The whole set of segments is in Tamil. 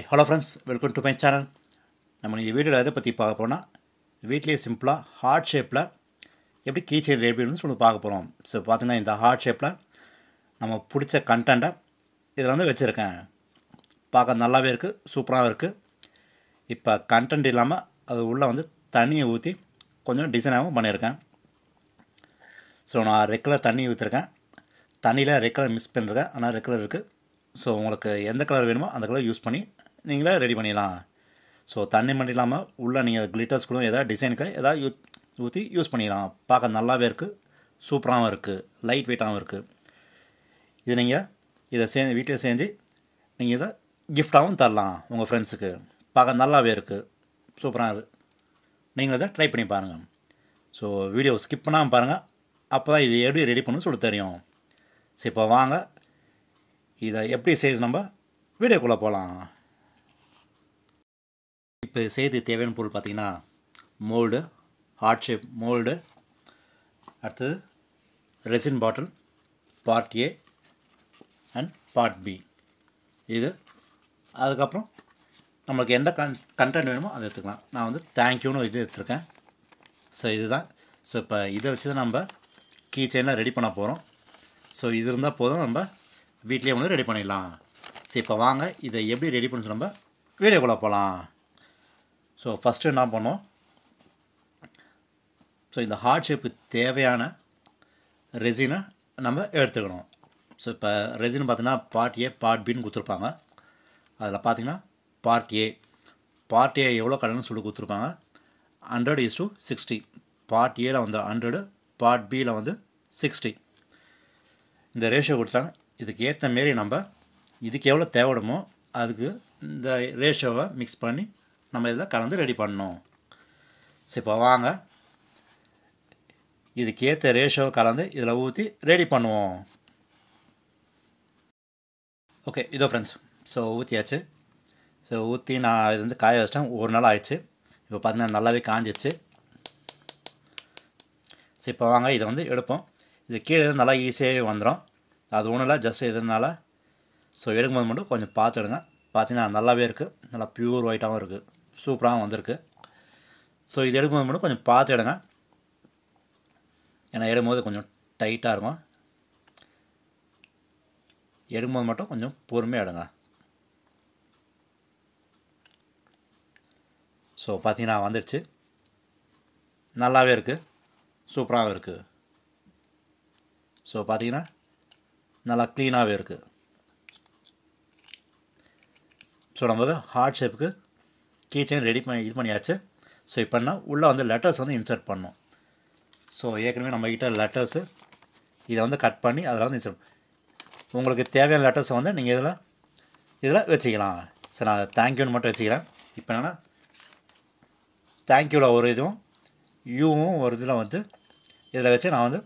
Hello friends, welcome to my channel. நம்ம இந்த வீடியோவில் எதை பற்றி பார்க்க போனால், வீட்டிலேயே சிம்பிளாக ஹார்ட் ஷேப்பில் எப்படி கீ செயின் ரெடி பண்ணணும்னு சொல்லி பார்க்க போகிறோம். ஸோ பார்த்தீங்கன்னா இந்த ஹார்ட் ஷேப்பில் நம்ம பிடிச்ச கண்டென்ட்டை இதில் வந்து வச்சுருக்கேன். பார்க்க நல்லாவே இருக்குது, சூப்பராகவும் இருக்குது. இப்போ கண்டென்ட் இல்லாமல் அது உள்ளே வந்து தண்ணியை ஊற்றி கொஞ்சம் டிசைனாகவும் பண்ணியிருக்கேன். ஸோ நான் ரெட் கலர் தண்ணி ஊற்றிருக்கேன். தண்ணியில் ரெட் கலர் மிக்ஸ் பண்ணியிருக்கேன், ஆனால் ரெட் கலர் இருக்குது. ஸோ உங்களுக்கு எந்த கலர் வேணுமோ அந்த கலர் யூஸ் பண்ணி நீங்களே ரெடி பண்ணிடலாம். ஸோ தண்ணி மட்டும் இல்லாமல் உள்ளே நீங்கள் கிளிட்டர்ஸ் கூட எதாவது டிசைனுக்கு எதாவது ஊற்றி யூஸ் பண்ணிடலாம். பார்க்க நல்லாவே இருக்குது, சூப்பராகவும் இருக்குது, லைட் வெயிட்டாகவும் இருக்குது. இது நீங்கள் இதை வீட்டில் செஞ்சு நீங்கள் இதை கிஃப்டாகவும் தரலாம் உங்கள் ஃப்ரெண்ட்ஸுக்கு. பார்க்க நல்லாவே இருக்குது, சூப்பராக இருக்குது. நீங்கள் இதை ட்ரை பண்ணி பாருங்கள். ஸோ வீடியோ ஸ்கிப் பண்ணாமல் பாருங்கள், அப்போ தான் இது எப்படி ரெடி பண்ணணும்னு சொல்லி தெரியும். ஸோ இப்போ வாங்க இதை எப்படி செய்து நம்ம வீடியோக்குள்ளே போகலாம். இப்போ செய்து தேவையான பொருள் பார்த்திங்கன்னா மோல்டு, ஹார்ட் ஷேப் மோல்டு, அடுத்தது resin bottle part A and part B. இது அதுக்கப்புறம் நம்மளுக்கு எந்த கண்டென்ட் வேணுமோ அதை எடுத்துக்கலாம். நான் வந்து தேங்க்யூன்னு இது எடுத்துருக்கேன். ஸோ இதுதான். ஸோ இப்போ இதை வச்சு தான் நம்ம கீ செயினில் ரெடி பண்ண போகிறோம். ஸோ இது இருந்தால் போதும், நம்ம வீட்லேயே வந்து ரெடி பண்ணிடலாம். ஸோ இப்போ வாங்க இதை எப்படி ரெடி பண்ணி நம்ம வீடியோக்குள்ளே போகலாம். ஸோ ஃபஸ்ட்டு என்ன பண்ணோம், ஸோ இந்த ஹார்ட் ஷேப்புக்கு தேவையான ரெசினை நம்ம எடுத்துக்கணும். ஸோ இப்போ ரெசின் பார்த்தீங்கன்னா பார்ட் ஏ பார்ட் பின்னு கொடுத்துருப்பாங்க. அதில் பார்த்தீங்கன்னா பார்ட் ஏ எவ்வளோ கலர்னு சொல்லி கொடுத்துருப்பாங்க. 100:60. பார்ட் ஏல வந்து 100, பார்ட் பியில் வந்து 60. இந்த ரேஷியோ கொடுத்தாங்க. இதுக்கு ஏற்ற மாரி நம்ம இதுக்கு எவ்வளோ தேவைப்படுமோ அதுக்கு இந்த ரேஷியோவை மிக்ஸ் பண்ணி நம்ம இதில் கலந்து ரெடி பண்ணணும். ஸோ இப்போ வாங்க இதுக்கு ஏற்ற ரேஷியோவை கலந்து இதில் ஊற்றி ரெடி பண்ணுவோம். ஓகே, இதோ ஃப்ரெண்ட்ஸ், ஸோ ஊற்றியாச்சு. ஸோ ஊற்றி நான் இது வந்து காய வச்சிட்டேன். ஒரு நாள் ஆயிடுச்சு. இப்போ பார்த்தீங்கன்னா நல்லாவே காஞ்சிச்சு. ஸோ இப்போ வாங்க இதை வந்து எடுப்போம். இது கீழே நல்லா ஈஸியாகவே வந்துடும். அது ஒன்றும் இல்லை, ஜஸ்ட் இதனால். ஸோ எடுக்கும்போது மட்டும் கொஞ்சம் பார்த்து எடுங்க. பார்த்தீங்கன்னா நல்லாவே இருக்குது, நல்லா ப்யூர் ஒயிட்டாகவும் இருக்குது, சூப்பராகவும் வந்திருக்கு. ஸோ இது எடுக்கும்போது மட்டும் கொஞ்சம் பார்த்து எடுங்க, ஏன்னா எடுக்கும்போது கொஞ்சம் டைட்டாக இருக்கும். எடுக்கும்போது மட்டும் கொஞ்சம் பொறுமையாக எடுங்க. ஸோ பார்த்தீங்கன்னா வந்துடுச்சு, நல்லாவே இருக்குது, சூப்பராகவும் இருக்குது. ஸோ பார்த்தீங்கன்னா நல்லா க்ளீனாகவே இருக்குது. ஸோ நம்ம ஹார்ட் ஷேப்புக்கு கீ செயின் ரெடி பண்ணி இது பண்ணியாச்சு. ஸோ இப்போனா உள்ளே வந்து லெட்டர்ஸ் வந்து இன்சர்ட் பண்ணணும். ஸோ ஏற்கனவே நம்மக்கிட்ட லெட்டர்ஸு இதை வந்து கட் பண்ணி அதில் வந்து இன்சர்ட், உங்களுக்கு தேவையான லெட்டர்ஸை வந்து நீங்கள் இதில் வச்சுக்கலாம். ஸோ நான் தேங்க்யூன்னு மட்டும் வச்சுக்கிறேன். இப்போ என்னென்னா தேங்க்யூவில் ஒரு இதுவும் யூவும் ஒரு இதில் வந்து இதில் வச்சு நான் வந்து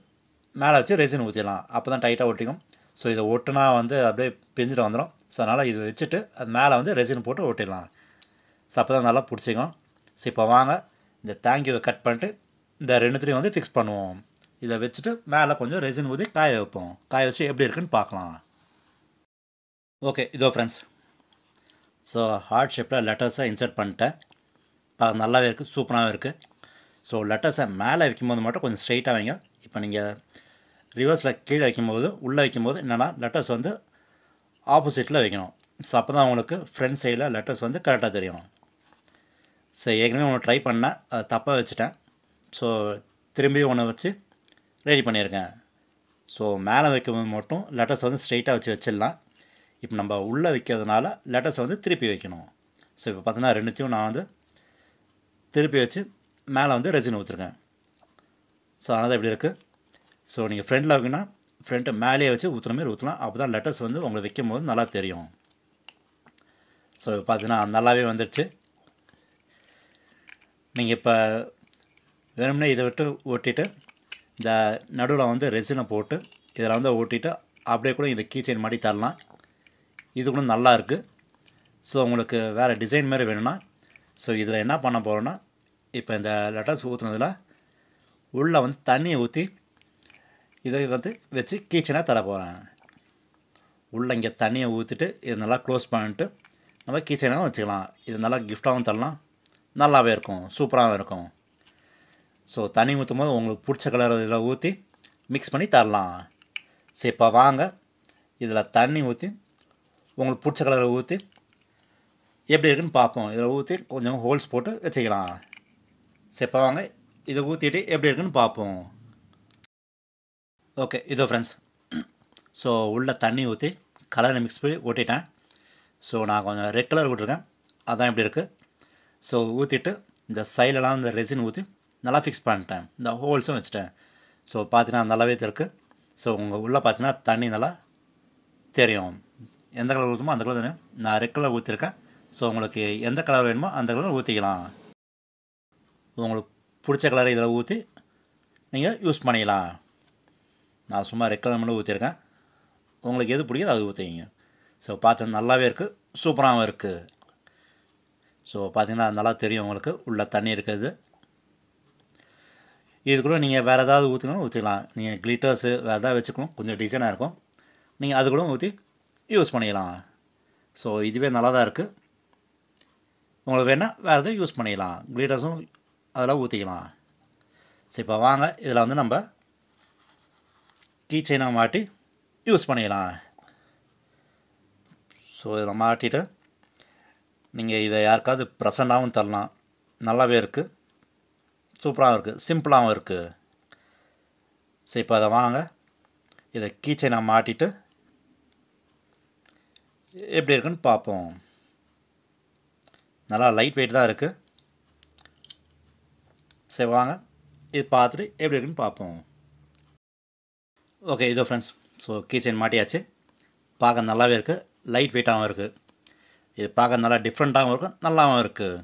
மேலே வச்சு ரெசின் ஊற்றிடலாம். அப்போ தான் டைட்டாக ஒட்டிக்கும். ஸோ இதை ஒட்டுனா வந்து அப்படியே பிஞ்சிட்டு வந்துடும். ஸோ அதனால் இது வச்சுட்டு அது மேலே வந்து ரெசின் போட்டு ஒட்டிடலாம். ஸோ அப்போ தான் நல்லா பிடிச்சிக்கும். ஸோ இப்போ வாங்க இந்த தேங்க்யூவை கட் பண்ணிட்டு இந்த ரெண்டுத்துலேயும் வந்து ஃபிக்ஸ் பண்ணுவோம். இதை வச்சுட்டு மேலே கொஞ்சம் ரெசின் ஊற்றி காய வைப்போம். காய வச்சு எப்படி இருக்குன்னு பார்க்கலாம். ஓகே, இதோ ஃப்ரெண்ட்ஸ், ஸோ ஹார்ட் ஷேப்பில் லெட்டர்ஸை இன்சர்ட் பண்ணிட்டேன். நல்லாவே இருக்குது, சூப்பராகவும் இருக்குது. ஸோ லெட்டர்ஸை மேலே வைக்கும்போது மட்டும் கொஞ்சம் ஸ்ட்ரைட்டாக வைங்க. இப்போ நீங்கள் ரிவர்ஸில் கீழே வைக்கும்போது உள்ளே வைக்கும்போது என்னென்னா லெட்டர்ஸ் வந்து ஆப்போசிட்டில் வைக்கணும். ஸோ அப்போ தான் உங்களுக்கு ஃப்ரண்ட் சைடில் லெட்டர்ஸ் வந்து கரெக்டாக தெரியும். ஸோ ஏற்கனவே ஒன்று ட்ரை பண்ணேன், அதை தப்பாக வச்சுட்டேன். ஸோ திரும்பி ஒன்று வச்சு ரெடி பண்ணியிருக்கேன். ஸோ மேலே வைக்கும்போது மட்டும் லெட்டர்ஸ் வந்து ஸ்ட்ரைட்டாக வச்சிடலாம். இப்போ நம்ம உள்ளே வைக்கிறதுனால லெட்டர்ஸை வந்து திருப்பி வைக்கணும். ஸோ இப்போ பார்த்தீங்கன்னா ரெண்டுத்தையும் நான் வந்து திருப்பி வச்சு மேலே வந்து ரெசின் ஊற்றிருக்கேன். ஸோ அதனால் எப்படி இருக்குது. ஸோ நீங்கள் ஃப்ரண்ட்டில் வைக்கணும்னா ஃப்ரண்ட்டு மேலேயே வச்சு ஊற்றுற மாதிரி ஊற்றலாம். அப்போ தான் லெட்டர்ஸ் வந்து உங்களுக்கு வைக்கும் போது நல்லா தெரியும். ஸோ பார்த்தீங்கன்னா நல்லாவே வந்துடுச்சு. நீங்கள் இப்போ வேணும்னா இதை விட்டு ஒட்டிட்டு இந்த நடுவில் வந்து ரெசினை போட்டு இதில் வந்து ஒட்டிட்டு அப்படியே கூட இந்த கீ செயின் மாதிரி தரலாம். இது கூட நல்லா இருக்குது. ஸோ உங்களுக்கு வேறு டிசைன் மாதிரி வேணும்னா ஸோ இதில் என்ன பண்ண போகிறோன்னா, இப்போ இந்த லெட்டர்ஸ் ஊற்றுனதில் உள்ளே வந்து தண்ணியை ஊற்றி இதை வந்து வச்சு கீ செயினாக தர போகிறேன். உள்ளே இங்கே தண்ணியை ஊற்றிட்டு இதை நல்லா க்ளோஸ் பண்ணிட்டு நம்ம கீ செயினாகவும் வச்சுக்கலாம். இது நல்லா கிஃப்டாகவும் தரலாம், நல்லாவே இருக்கும், சூப்பராகவும் இருக்கும். ஸோ தண்ணி ஊற்றும் போது உங்களுக்கு பிடிச்ச கலர் இதில் ஊற்றி மிக்ஸ் பண்ணி தரலாம். சரி, இப்போ வாங்க இதில் தண்ணி ஊற்றி உங்களுக்கு பிடிச்ச கலரை ஊற்றி எப்படி இருக்குன்னு பார்ப்போம். இதில் ஊற்றி கொஞ்சம் ஹோல்ஸ் போட்டு வச்சுக்கலாம். சரி, இப்போ வாங்க இதை ஊற்றிட்டு எப்படி இருக்குன்னு பார்ப்போம். ஓகே, இதோ ஃப்ரெண்ட்ஸ். ஸோ உள்ளே தண்ணி ஊற்றி கலரை மிக்ஸ் பண்ணி ஊட்டிட்டேன். ஸோ நான் கொஞ்சம் ரெட் கலர் விட்டுருக்கேன், அதான் இப்படி இருக்குது. ஸோ ஊற்றிட்டு இந்த சைடெல்லாம் இந்த ரெசின் ஊற்றி நல்லா ஃபிக்ஸ் பண்ணிட்டேன், இந்த ஹோல்ஸும் வச்சுட்டேன். ஸோ பார்த்தீங்கன்னா நல்லாவே இருக்குது. ஸோ உங்கள் உள்ளே பார்த்தீங்கன்னா தண்ணி நல்லா தெரியும். எந்த கலர் ஊற்றுமோ அந்த கலர் தெரியும். நான் ரெட் கலர் ஊற்றிருக்கேன். ஸோ உங்களுக்கு எந்த கலர் வேணுமோ அந்த கலர் ஊற்றிக்கலாம். உங்களுக்கு பிடிச்ச கலரை இதில் ஊற்றி நீங்கள் யூஸ் பண்ணிக்கலாம். நான் சும்மா ரெட் கலர் மட்டும் ஊற்றிருக்கேன், உங்களுக்கு எது பிடிக்குதோ அது ஊற்றிங்க. ஸோ பார்த்து நல்லாவே இருக்குது, சூப்பராகவும் இருக்குது. ஸோ பார்த்தீங்கன்னா நல்லா தெரியும் உங்களுக்கு உள்ள தண்ணி இருக்குது. இது கூட நீங்கள் வேறு ஏதாவது ஊற்றினாலும் ஊற்றிக்கலாம். நீங்கள் கிளிட்டர்ஸு வேறு ஏதாவது வச்சுக்கணும், கொஞ்சம் டிசைனாக இருக்கும், நீங்கள் அது கூட ஊற்றி யூஸ் பண்ணிக்கலாம். ஸோ இதுவே நல்லா தான் இருக்குது. உங்களுக்கு வேணால் வேறு எதுவும் யூஸ் பண்ணிக்கலாம், கிளிட்டர்ஸும் அதெல்லாம் ஊற்றிக்கலாம். சரி, இப்போ வாங்க இதில் வந்து நம்ம கீ செயினாக மாட்டி யூஸ் பண்ணிக்கலாம். ஸோ இதில் மாட்டிட்டு நீங்கள் இதை யாருக்காவது ப்ரெசண்ட்டாகவும் தரலாம், நல்லாவே இருக்குது, சூப்பராகவும் இருக்குது, சிம்பிளாகவும் இருக்குது. சரி, இப்போ அதை வாங்க இதை கீ செயினாக மாட்டிட்டு எப்படி இருக்குன்னு பார்ப்போம். நல்லா லைட் வெயிட் தான் இருக்குது. சரி வாங்க இது பார்த்துட்டு எப்படி இருக்குன்னு பார்ப்போம். ஓகே, இதோ ஃப்ரெண்ட்ஸ். ஸோ கீ செயின் மாட்டியாச்சு. பார்க்க நல்லாவே இருக்குது, லைட் வெயிட்டாகவும் இருக்குது. இது பார்க்க நல்லா டிஃப்ரெண்ட்டாகவும் இருக்கும், நல்லாவும் இருக்குது.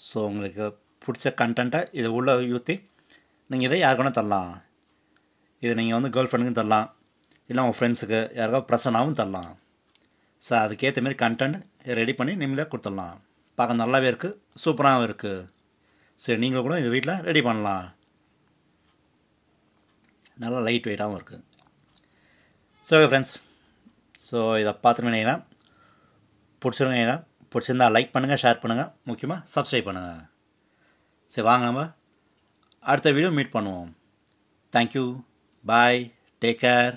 ஸோ உங்களுக்கு பிடிச்ச கண்டென்ட்டை இதை உள்ளே ஊற்றி நீங்கள் இதை யாருக்குன்னா தரலாம். இதை நீங்கள் வந்து கேர்ள் ஃப்ரெண்டுக்கும் தரலாம், இல்லை உங்கள் ஃப்ரெண்ட்ஸுக்கு யாருக்காவது ப்ரெசண்டாகவும் தரலாம். ஸோ அதுக்கேற்ற மாரி கண்டென்ட் ரெடி பண்ணி நீங்களே கொடுத்துடலாம். பார்க்க நல்லாவே இருக்குது, சூப்பராகவும் இருக்குது. சரி, நீங்களும் கூட இந்த வீட்டில் ரெடி பண்ணலாம். நல்லா லைட் வெயிட்டாகவும் இருக்குது. So okay friends. ஸோ இதை பார்த்துருந்தீங்கன்னா பிடிச்சிருந்தா லைக் பண்ணுங்கள், ஷேர் பண்ணுங்கள், முக்கியமாக சப்ஸ்கிரைப் பண்ணுங்கள். சரி வாங்க நம்ம அடுத்த வீடியோ மீட் பண்ணுவோம். தேங்க்யூ, பாய், டேக் கேர்.